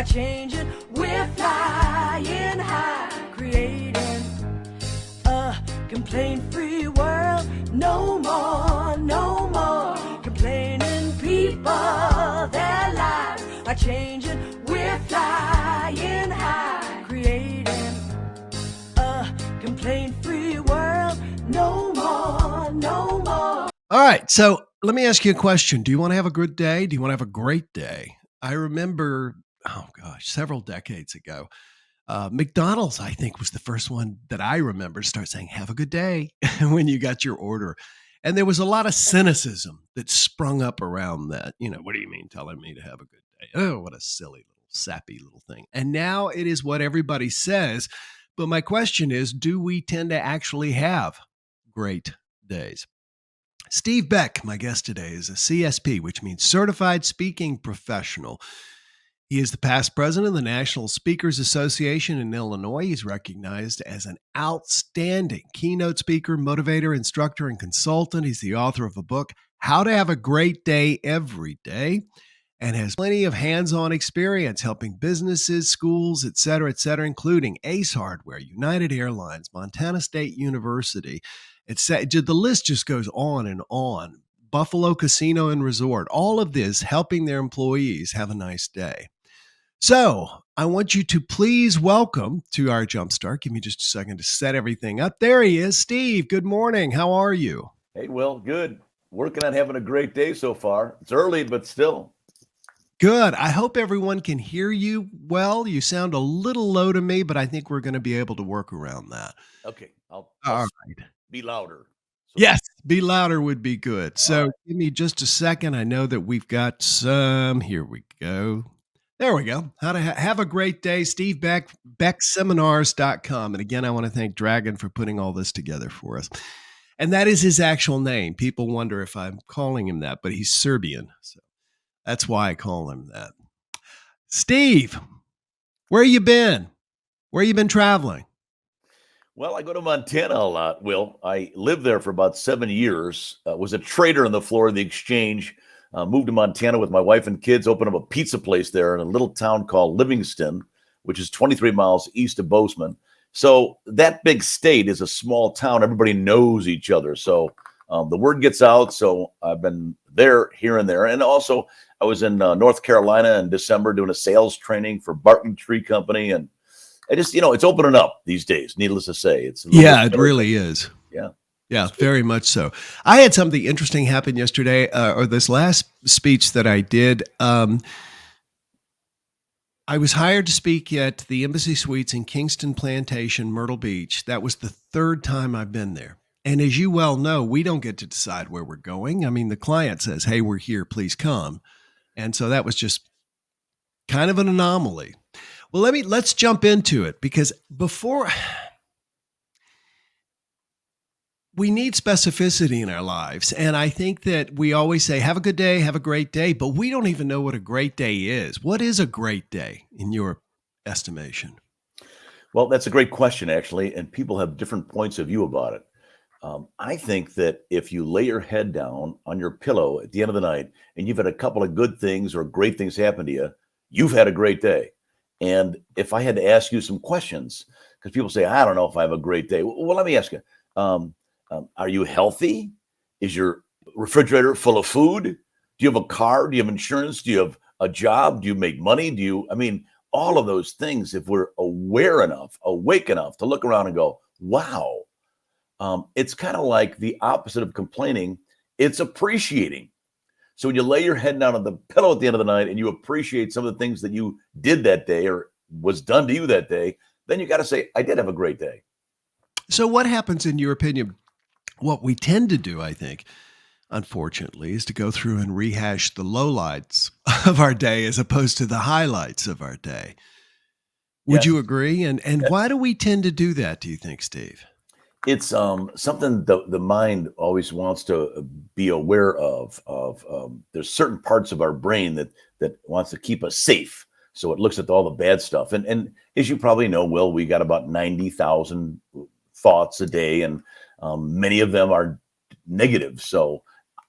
changing. We're flying high, creating a complaint-free world. No more, no more complaining people. Their lives are changing. We're flying high, creating a complaint-free world. No more, no more. All right, so let me ask you a question. Do you want to have a good day? Do you want to have a great day? I remember, several decades ago, McDonald's, I think, was the first one that I remember to start saying, have a good day when you got your order. And there was a lot of cynicism that sprung up around that. What do you mean telling me to have a good day? Oh, what a silly little sappy little thing. And now it is what everybody says. But my question is, do we tend to actually have great days? Steve Beck, my guest today, is a CSP, which means Certified Speaking Professional. He is the past president of the National Speakers Association in Illinois. He's recognized as an outstanding keynote speaker, motivator, instructor, and consultant. He's the author of a book, How to Have a Great Day Every Day, and has plenty of hands-on experience helping businesses, schools, et cetera, including Ace Hardware, United Airlines, Montana State University. The list just goes on and on. Buffalo Casino and Resort, all of this helping their employees have a nice day. So I want you to please welcome to our JumpStart. Give me just a second to set everything up. There he is. Steve, good morning. How are you? Hey, Will, good. Working on having a great day so far. It's early, but still. Good. I hope everyone can hear you well. You sound a little low to me, but I think we're going to be able to work around that. Okay. I'll all right. Be louder. Yes, be louder would be good. So Give me just a second. I know that we've got some. Here we go. There we go. How to have a great day. Steve Beck, BeckSeminars.com. And again, I want to thank Dragon for putting all this together for us. And that is his actual name. People wonder if I'm calling him that, but he's Serbian. So that's why I call him that. Steve, where you been? Where you been traveling? Well, I go to Montana a lot, Will. I lived there for about 7 years, was a trader on the floor of the exchange, moved to Montana with my wife and kids, opened up a pizza place there in a little town called Livingston, which is 23 miles east of Bozeman. So that big state is a small town. Everybody knows each other. So the word gets out. So I've been there, here and there. And also I was in North Carolina in December doing a sales training for Barton Tree Company. And I just, it's opening up these days, needless to say. It really is. Yeah. Yeah, very much so. I had something interesting happen yesterday, or this last speech that I did. I was hired to speak at the Embassy Suites in Kingston Plantation, Myrtle Beach. That was the third time I've been there. And as you well know, we don't get to decide where we're going. I mean, the client says, hey, we're here, please come. And so that was just kind of an anomaly. Well, let's jump into it, because we need specificity in our lives. And I think that we always say, have a good day, have a great day, but we don't even know what a great day is. What is a great day in your estimation? Well, that's a great question, actually. And people have different points of view about it. I think that if you lay your head down on your pillow at the end of the night and you've had a couple of good things or great things happen to you, you've had a great day. And if I had to ask you some questions, because people say, I don't know if I have a great day. Well, let me ask you, are you healthy? Is your refrigerator full of food? Do you have a car? Do you have insurance? Do you have a job? Do you make money? All of those things, if we're aware enough, awake enough to look around and go, wow, it's kind of like the opposite of complaining. It's appreciating. So when you lay your head down on the pillow at the end of the night and you appreciate some of the things that you did that day or was done to you that day, then you got to say, I did have a great day. So what happens, in your opinion? What we tend to do, I think, unfortunately, is to go through and rehash the lowlights of our day as opposed to the highlights of our day. Would you agree? And why do we tend to do that, do you think, Steve? It's something the mind always wants to be aware of. There's certain parts of our brain that wants to keep us safe. So it looks at all the bad stuff. And as you probably know, Will, we got about 90,000 thoughts a day, and many of them are negative. So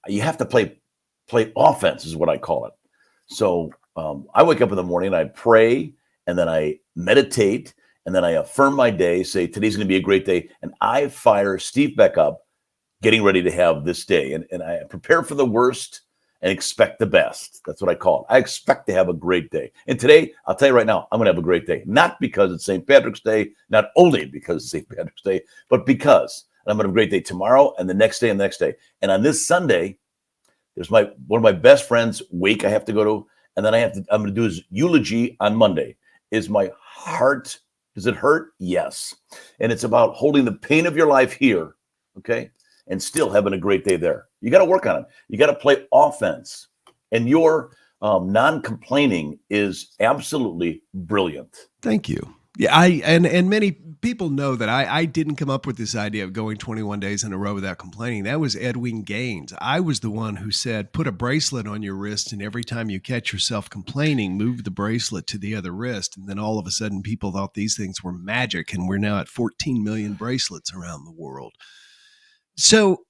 you have to play offense is what I call it. So I wake up in the morning and I pray and then I meditate and then I affirm my day, say today's going to be a great day. And I fire Steve Beck up, getting ready to have this day. And I prepare for the worst and expect the best. That's what I call it. I expect to have a great day. And today, I'll tell you right now, I'm going to have a great day. Not because it's St. Patrick's Day, not only because it's St. Patrick's Day, but because I'm going to have a great day tomorrow and the next day and the next day. And on this Sunday, there's one of my best friends' wake I have to go to. And then I'm going to do his eulogy on Monday. Is my heart, does it hurt? Yes. And it's about holding the pain of your life here, okay? And still having a great day there. You got to work on it. You got to play offense. And your non-complaining is absolutely brilliant. Thank you. Yeah, and many people know that I didn't come up with this idea of going 21 days in a row without complaining. That was Edwin Gaines. I was the one who said, put a bracelet on your wrist, and every time you catch yourself complaining, move the bracelet to the other wrist. And then all of a sudden, people thought these things were magic, and we're now at 14 million bracelets around the world. So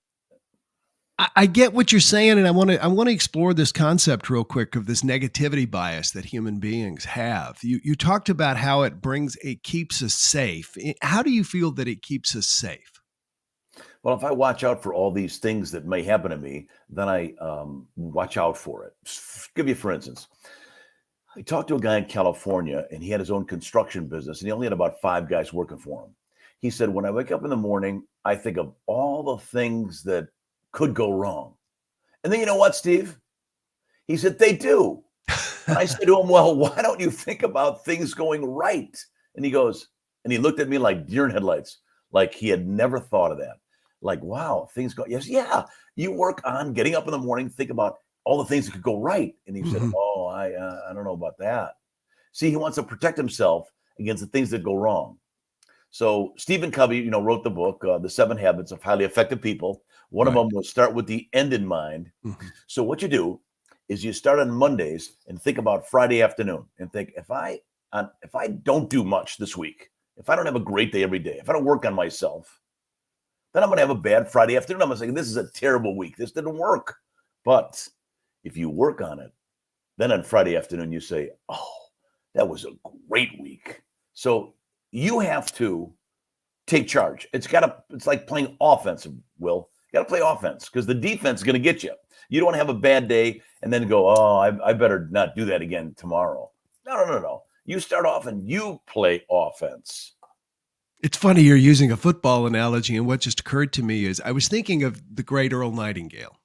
I get what you're saying, and I want to explore this concept real quick of this negativity bias that human beings have. You talked about how it keeps us safe. How do you feel that it keeps us safe? Well, if I watch out for all these things that may happen to me, then I watch out for it. Give you, for instance, I talked to a guy in California, and he had his own construction business, and he only had about 5 guys working for him. He said, when I wake up in the morning, I think of all the things that could go wrong. And then you know what, Steve? He said, they do. And I said to him, well, why don't you think about things going right? And he goes, and he looked at me like deer in headlights, like he had never thought of that. Like, wow, things go, yes, yeah. You work on getting up in the morning, think about all the things that could go right. And he said, oh, I don't know about that. See, he wants to protect himself against the things that go wrong. So Stephen Covey, wrote the book, The 7 Habits of Highly Effective People. One of them was start with the end in mind. Mm-hmm. So what you do is you start on Mondays and think about Friday afternoon and think, if I don't do much this week, if I don't have a great day every day, if I don't work on myself, then I'm going to have a bad Friday afternoon. I'm going to say, this is a terrible week. This didn't work. But if you work on it, then on Friday afternoon, you say, oh, that was a great week. So you have to take charge. It's like playing offense, Will. You got to play offense because the defense is going to get you. You don't want to have a bad day and then go, oh, I better not do that again tomorrow. No. You start off and you play offense. It's funny you're using a football analogy, and what just occurred to me is I was thinking of the great Earl Nightingale.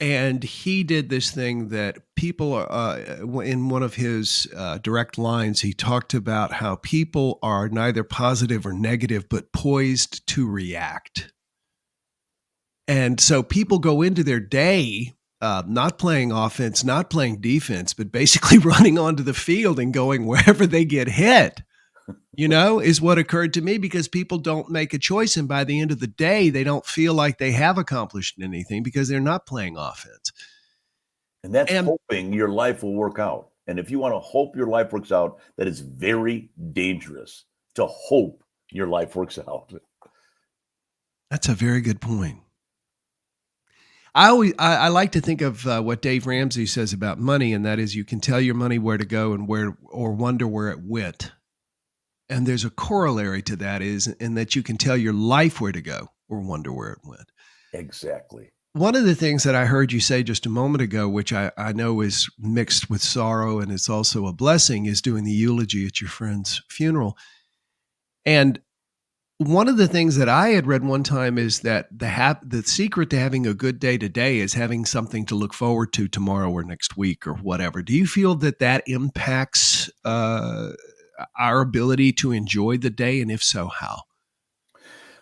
And he did this thing that people, in one of his direct lines, he talked about how people are neither positive or negative, but poised to react. And so people go into their day not playing offense, not playing defense, but basically running onto the field and going wherever they get hit, is what occurred to me, because people don't make a choice. And by the end of the day, they don't feel like they have accomplished anything because they're not playing offense. And that's hoping your life will work out. And if you want to hope your life works out, that is very dangerous to hope your life works out. That's a very good point. I like to think of what Dave Ramsey says about money, and that is you can tell your money where to go and or wonder where it went. And there's a corollary to that in that you can tell your life where to go or wonder where it went. Exactly. One of the things that I heard you say just a moment ago, which I know is mixed with sorrow and it's also a blessing, is doing the eulogy at your friend's funeral. And one of the things that I had read one time is that the secret to having a good day today is having something to look forward to tomorrow or next week or whatever. Do you feel that impacts our ability to enjoy the day? And if so, how?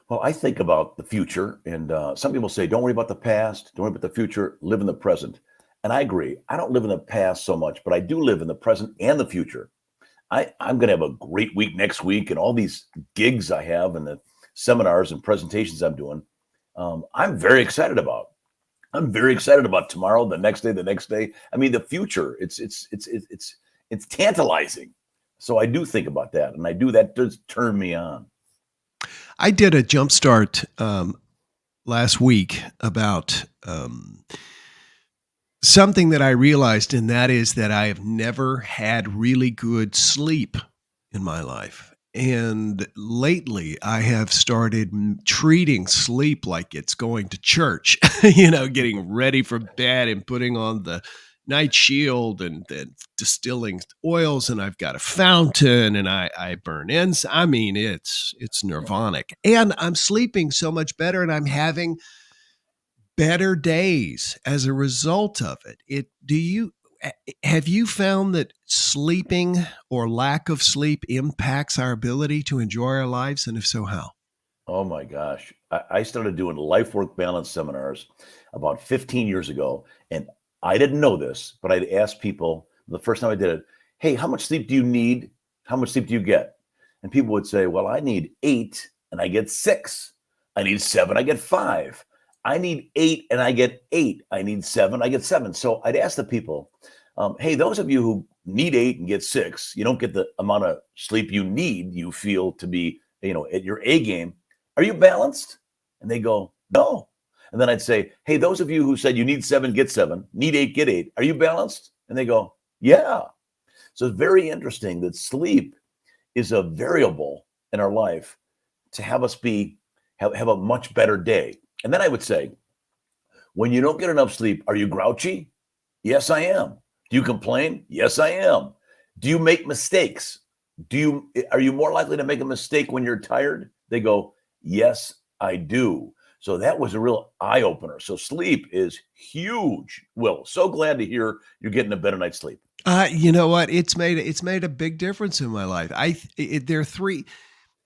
Well, I think about the future, and some people say, don't worry about the past, don't worry about the future, live in the present. And I agree. I don't live in the past so much, but I do live in the present and the future. I'm going to have a great week next week, and all these gigs I have and the seminars and presentations I'm doing, I'm very excited about. I'm very excited about tomorrow, the next day. I mean, the future, it's tantalizing. So I do think about that, and that does turn me on. I did a JumpStart last week about something that I realized, and that is that I have never had really good sleep in my life. And lately, I have started treating sleep like it's going to church, getting ready for bed and putting on the night shield and then distilling oils. And I've got a fountain and I burn incense. I mean, it's nirvanic. And I'm sleeping so much better and I'm having better days as a result of it. Have you found that sleeping or lack of sleep impacts our ability to enjoy our lives? And if so, how? Oh my gosh. I started doing life work balance seminars about 15 years ago. And I didn't know this, but I'd ask people the first time I did it, hey, how much sleep do you need? How much sleep do you get? And people would say, well, I need 8 and I get 6. I need 7, I get 5. I need 8 and I get 8. I need 7, I get 7. So I'd ask the people, hey, those of you who need 8 and get 6, you don't get the amount of sleep you need, you feel to be, at your A game. Are you balanced? And they go, no. And then I'd say, hey, those of you who said you need 7, get 7, need 8, get 8. Are you balanced? And they go, yeah. So it's very interesting that sleep is a variable in our life to have us have a much better day. And then I would say, when you don't get enough sleep, are you grouchy? Yes, I am. Do you complain? Yes, I am. Do you make mistakes? Are you more likely to make a mistake when you're tired? They go, yes, I do. So that was a real eye opener. So sleep is huge. Will, so glad to hear you're getting a better night's sleep. You know what? It's made a big difference in my life. There are 3.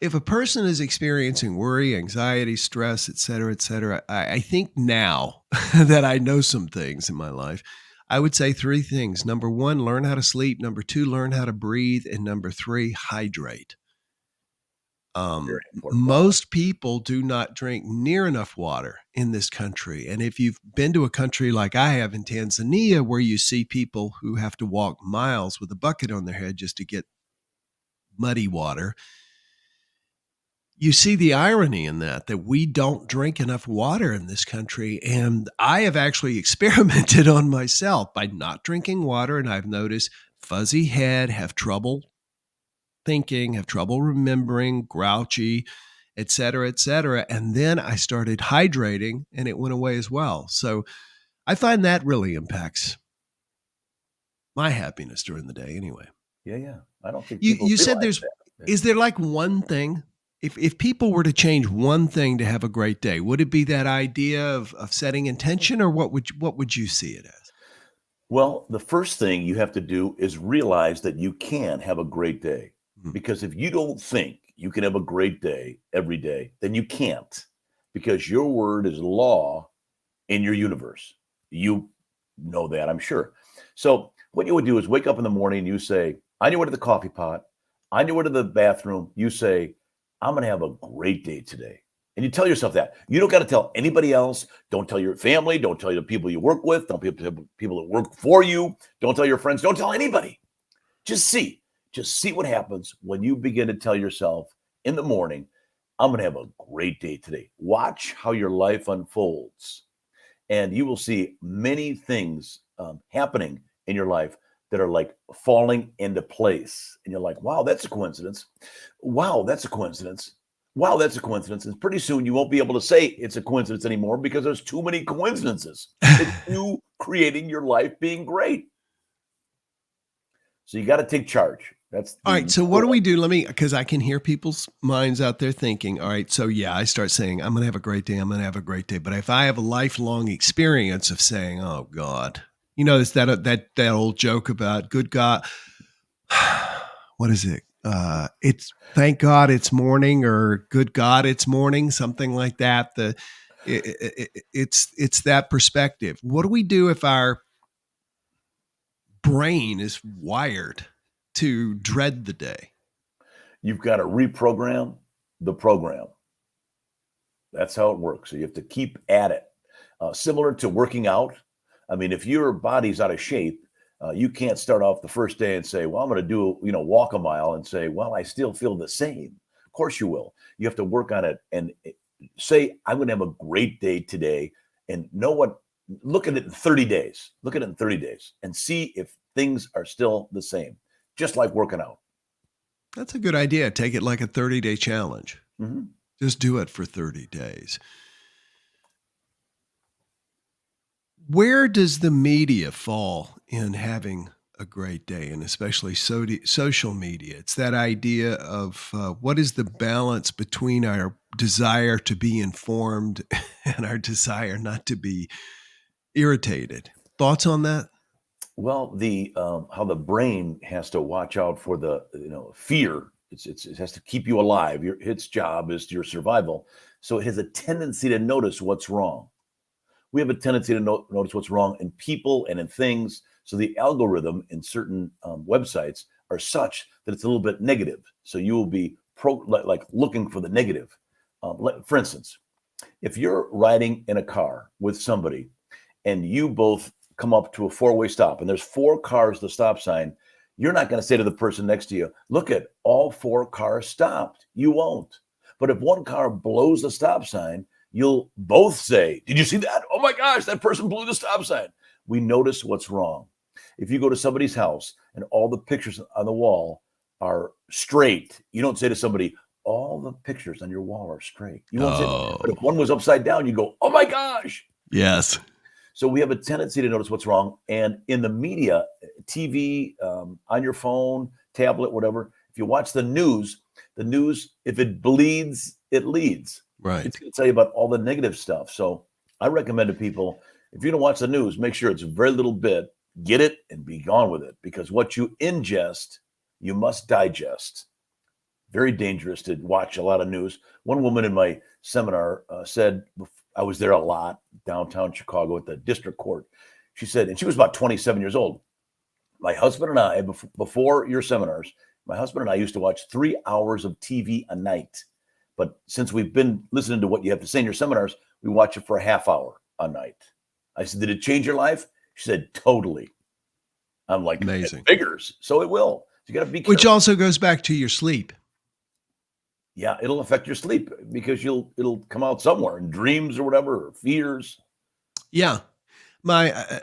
If a person is experiencing worry, anxiety, stress, et cetera, I think now that I know some things in my life, I would say 3 things. Number 1, learn how to sleep. Number 2, learn how to breathe. And number 3, hydrate. Very important. Most people do not drink near enough water in this country. And if you've been to a country like I have in Tanzania, where you see people who have to walk miles with a bucket on their head just to get muddy water, you see the irony in that we don't drink enough water in this country. And I have actually experimented on myself by not drinking water. And I've noticed fuzzy head, have trouble thinking, have trouble remembering, grouchy, et cetera, et cetera. And then I started hydrating and it went away as well. So I find that really impacts my happiness during the day anyway. Yeah. I don't think You said realize that. is there like one thing? If people were to change one thing to have a great day, would it be that idea of setting intention, or what would you see it as? Well, the first thing you have to do is realize that you can have a great day. Because if you don't think you can have a great day every day, then you can't, because your word is law in your universe. You know that, I'm sure. So what you would do is wake up in the morning, you say, on your way to the coffee pot, on your way to the bathroom, you say, I'm going to have a great day today. And you tell yourself that. You don't got to tell anybody else. Don't tell your family. Don't tell the people you work with. Don't tell people that work for you. Don't tell your friends. Don't tell anybody. Just see what happens when you begin to tell yourself in the morning, I'm going to have a great day today. Watch how your life unfolds. And you will see many things happening in your life that are like falling into place. And you're like, wow, that's a coincidence. Wow, that's a coincidence. Wow, that's a coincidence. And pretty soon you won't be able to say it's a coincidence anymore because there's too many coincidences. It's you creating your life being great. So you got to take charge. That's all right. So what do we do? Because I can hear people's minds out there thinking, all right, so yeah, I start saying, I'm going to have a great day. I'm going to have a great day. But if I have a lifelong experience of saying, oh God, it's that old joke about good God. What is it? It's thank God it's morning, or good God it's morning, something like that. It's that perspective. What do we do if our brain is wired to dread the day? You've got to reprogram the program. That's how it works. So you have to keep at it. Similar to working out. I mean, if your body's out of shape, you can't start off the first day and say, well, I'm going to do, walk a mile and say, well, I still feel the same. Of course you will. You have to work on it and say, I'm going to have a great day today, and know what look at it in 30 days. Look at it in 30 days and see if things are still the same, just like working out. That's a good idea. Take it like a 30-day challenge. Mm-hmm. Just do it for 30 days. Where does the media fall in having a great day, and especially social media? It's that idea of what is the balance between our desire to be informed and our desire not to be irritated. Thoughts on that? Well, the how the brain has to watch out for the fear. It has to keep you alive. Its job is your survival. So it has a tendency to notice what's wrong. We have a tendency to notice what's wrong in people and in things. So the algorithm in certain websites are such that it's a little bit negative. So you will be like looking for the negative. For instance, if you're riding in a car with somebody and you both come up to a four-way stop and there's 4 cars at the stop sign, you're not going to say to the person next to you, look at all 4 cars stopped. You won't. But if one car blows the stop sign, you'll both say, did you see that? Oh my gosh, that person blew the stop sign. We notice what's wrong. If you go to somebody's house and all the pictures on the wall are straight, you don't say to somebody, all the pictures on your wall are straight. You won't say that. But if one was upside down, you go, oh my gosh. Yes. So we have a tendency to notice what's wrong. And in the media, TV, on your phone, tablet, whatever, if you watch the news, if it bleeds, it leads. Right. It's going to tell you about all the negative stuff. So I recommend to people, if you're going to watch the news, make sure it's a very little bit, get it and be gone with it. Because what you ingest, you must digest. Very dangerous to watch a lot of news. One woman in my seminar said, I was there a lot, downtown Chicago at the district court. She said, and she was about 27 years old. My husband and I, before your seminars, my husband and I used to watch 3 hours of TV a night. But since we've been listening to what you have to say in your seminars, we watch it for a half hour a night. I said, did it change your life? She said, totally. I'm like, amazing. It figures. So it will. You got to be careful. Which also goes back to your sleep. Yeah, it'll affect your sleep because it'll come out somewhere in dreams or whatever, or fears. Yeah. That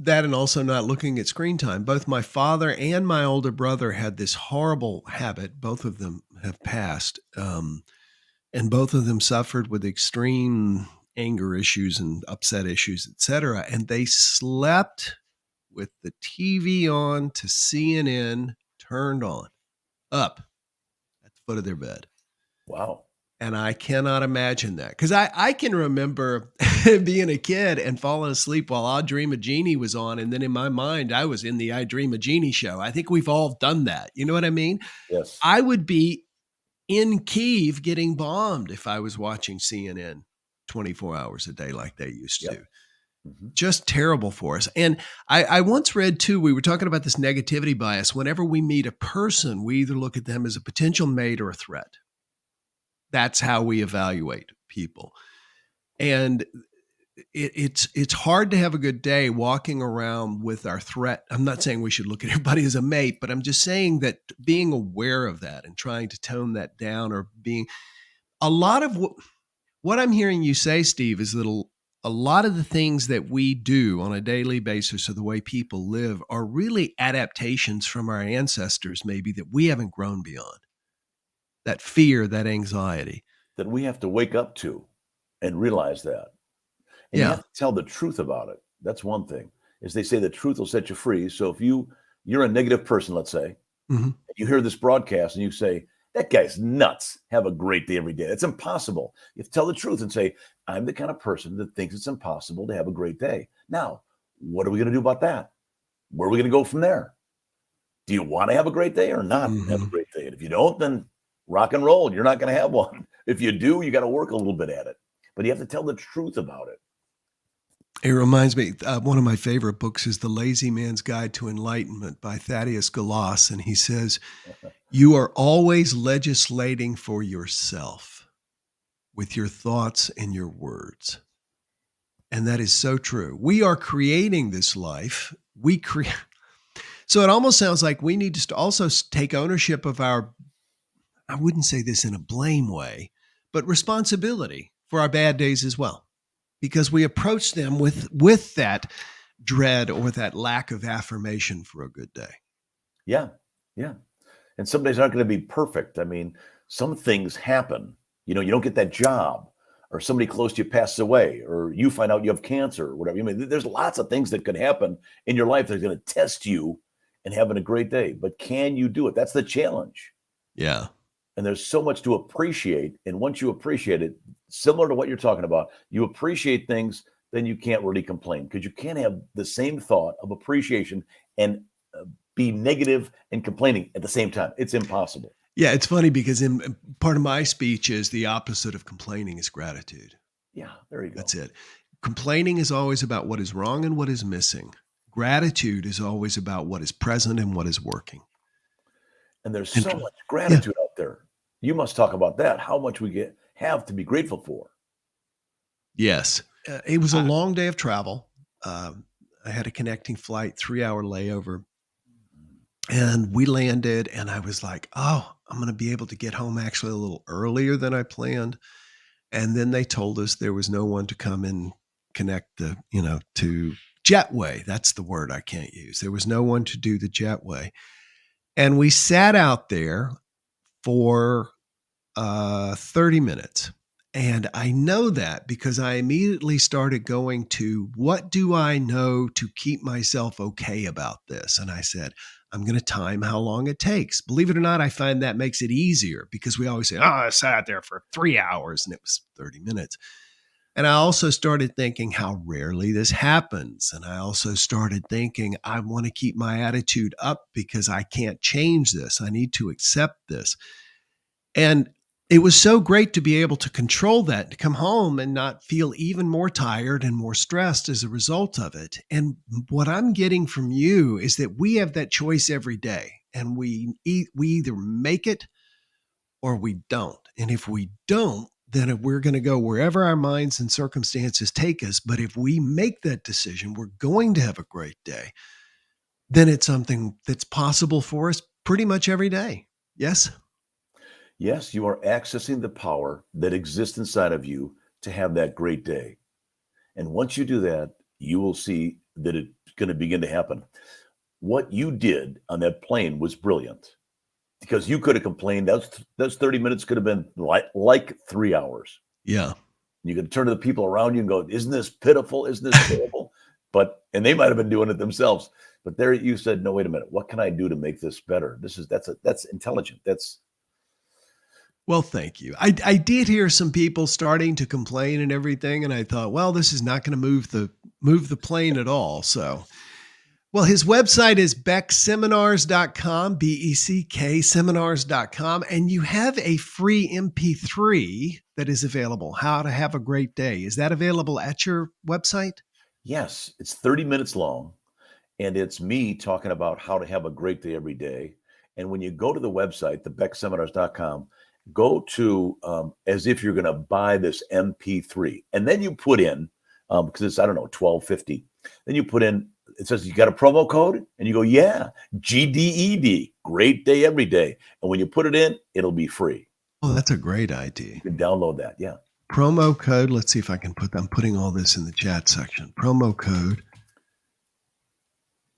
and also not looking at screen time. Both my father and my older brother had this horrible habit. Both of them have passed. And both of them suffered with extreme anger issues and upset issues, et cetera. And they slept with the TV on to CNN turned on, up at the foot of their bed. Wow. And I cannot imagine that because I can remember being a kid and falling asleep while I Dream of Jeannie was on. And then in my mind, I was in the I Dream of Jeannie show. I think we've all done that. You know what I mean? Yes. I would be in Kyiv getting bombed if I was watching CNN 24 hours a day like they used to. Mm-hmm. Just terrible for us. And I once read too, we were talking about this negativity bias. Whenever we meet a person, we either look at them as a potential mate or a threat. That's how we evaluate people. And it's hard to have a good day walking around with our threat. I'm not saying we should look at everybody as a mate, but I'm just saying that being aware of that and trying to tone that down, or being a lot of what I'm hearing you say, Steve, is that a lot of the things that we do on a daily basis, or the way people live, are really adaptations from our ancestors, maybe, that we haven't grown beyond. That fear, that anxiety. That we have to wake up to and realize that. And you have to tell the truth about it. That's one thing. As they say, the truth will set you free. So if you're a negative person, let's say, mm-hmm. you hear this broadcast and you say, that guy's nuts. Have a great day every day. It's impossible. You have to tell the truth and say, I'm the kind of person that thinks it's impossible to have a great day. Now, what are we going to do about that? Where are we going to go from there? Do you want to have a great day or not have a great day? And if you don't, then rock and roll. You're not going to have one. If you do, you got to work a little bit at it. But you have to tell the truth about it. It reminds me, one of my favorite books is The Lazy Man's Guide to Enlightenment by Thaddeus Galas. And he says, you are always legislating for yourself with your thoughts and your words. And that is so true. We are creating this life. So it almost sounds like we need to also take ownership of our, I wouldn't say this in a blame way, but responsibility for our bad days as well. because we approach them with that dread or that lack of affirmation for a good day. Yeah. Yeah. And some days aren't going to be perfect. I mean, some things happen. You don't get that job, or somebody close to you passes away, or you find out you have cancer, or whatever. I mean, there's lots of things that could happen in your life that's going to test you and having a great day. But can you do it? That's the challenge. Yeah. And there's so much to appreciate. And once you appreciate it, similar to what you're talking about, you appreciate things, then you can't really complain, because you can't have the same thought of appreciation and be negative and complaining at the same time. It's impossible. Yeah, it's funny because in part of my speech is the opposite of complaining is gratitude. Yeah, there you go. That's it. Complaining is always about what is wrong and what is missing. Gratitude is always about what is present and what is working. And there's so much gratitude out there. You must talk about that, how much we have to be grateful for. Yes. It was a long day of travel. I had a connecting flight, 3-hour layover. And we landed, and I was like, oh, I'm going to be able to get home actually a little earlier than I planned. And then they told us there was no one to come and connect to jetway. That's the word I can't use. There was no one to do the jetway. And we sat out there for 30 minutes. And I know that because I immediately started going to, what do I know to keep myself okay about this? And I said, I'm going to time how long it takes. Believe it or not, I find that makes it easier, because we always say, I sat there for 3 hours, and it was 30 minutes. And I also started thinking how rarely this happens. And I also started thinking, I want to keep my attitude up because I can't change this. I need to accept this. And it was so great to be able to control that, to come home and not feel even more tired and more stressed as a result of it. And what I'm getting from you is that we have that choice every day, and we either make it or we don't. And if we don't, then we're going to go wherever our minds and circumstances take us. But if we make that decision, we're going to have a great day, then it's something that's possible for us pretty much every day. Yes? Yes, you are accessing the power that exists inside of you to have that great day. And once you do that, you will see that it's going to begin to happen. What you did on that plane was brilliant, because you could have complained. Those 30 minutes could have been like 3 hours. Yeah. You could turn to the people around you and go, isn't this pitiful? Isn't this terrible? And they might have been doing it themselves. But there you said, no, wait a minute. What can I do to make this better? That's intelligent. Well, thank you. I did hear some people starting to complain and everything, and I thought, well, this is not going to move the plane at all. So, well, his website is beckseminars.com, BECK seminars.com, and you have a free MP3 that is available, How to Have a Great Day. Is that available at your website? Yes, it's 30 minutes long, and it's me talking about how to have a great day every day. And when you go to the website, the beckseminars.com, go to as if you're going to buy this MP3, and then you put in, because it's, I don't know, $12.50. Then you put in, it says you got a promo code, and you go, yeah, GDED, great day every day. And when you put it in, it'll be free. Oh, that's a great idea. You can download that. Yeah. Promo code. Let's see if I can I'm putting all this in the chat section. Promo code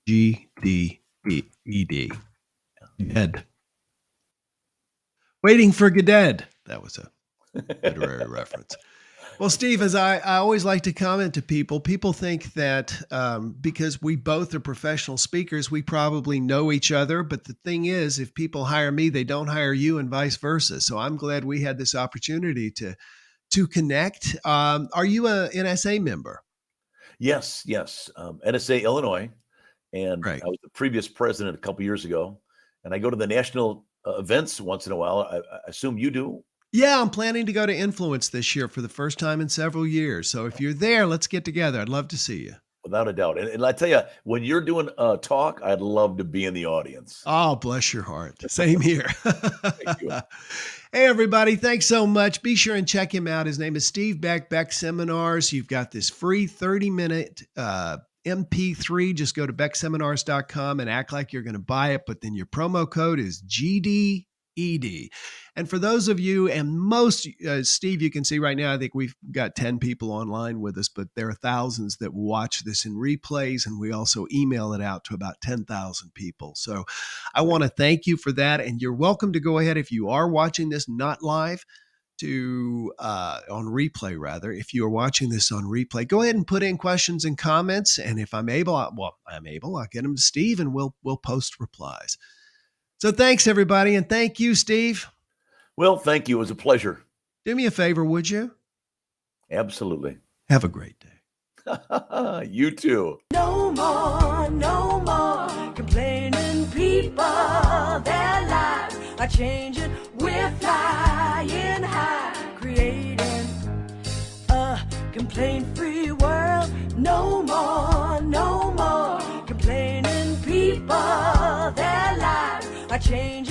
GDED. Ed. Waiting for Goded. That was a literary reference. Well, Steve, as I always like to comment to people think that because we both are professional speakers, we probably know each other. But the thing is, if people hire me, they don't hire you, and vice versa. So I'm glad we had this opportunity to connect. Are you a NSA member? Yes. NSA Illinois. And right. I was the previous president a couple years ago. And I go to the national events once in a while. I assume you do. Yeah, I'm planning to go to Influence this year for the first time in several years. So if you're there, let's get together. I'd love to see you. Without a doubt. And I tell you, when you're doing a talk, I'd love to be in the audience. Oh, bless your heart. Same here. Thank you. Hey, everybody. Thanks so much. Be sure and check him out. His name is Steve Beck, Beck Seminars. You've got this free 30-minute MP3. Just go to beckseminars.com and act like you're going to buy it. But then your promo code is GDED. And for those of you, and most, Steve, you can see right now, I think we've got 10 people online with us, but there are thousands that watch this in replays, and we also email it out to about 10,000 people. So I want to thank you for that, and you're welcome to go ahead if you are watching this not live to on replay rather. If you are watching this on replay, go ahead and put in questions and comments, and if I'm able, I'll get them to Steve, and we'll post replies. So thanks everybody, and thank you, Steve. Well, thank you. It was a pleasure. Do me a favor, would you? Absolutely. Have a great day. You too. No more complaining people. Their lives are changing. We're flying high, creating a complaint-free world. No more complaining people. Their lives are changing.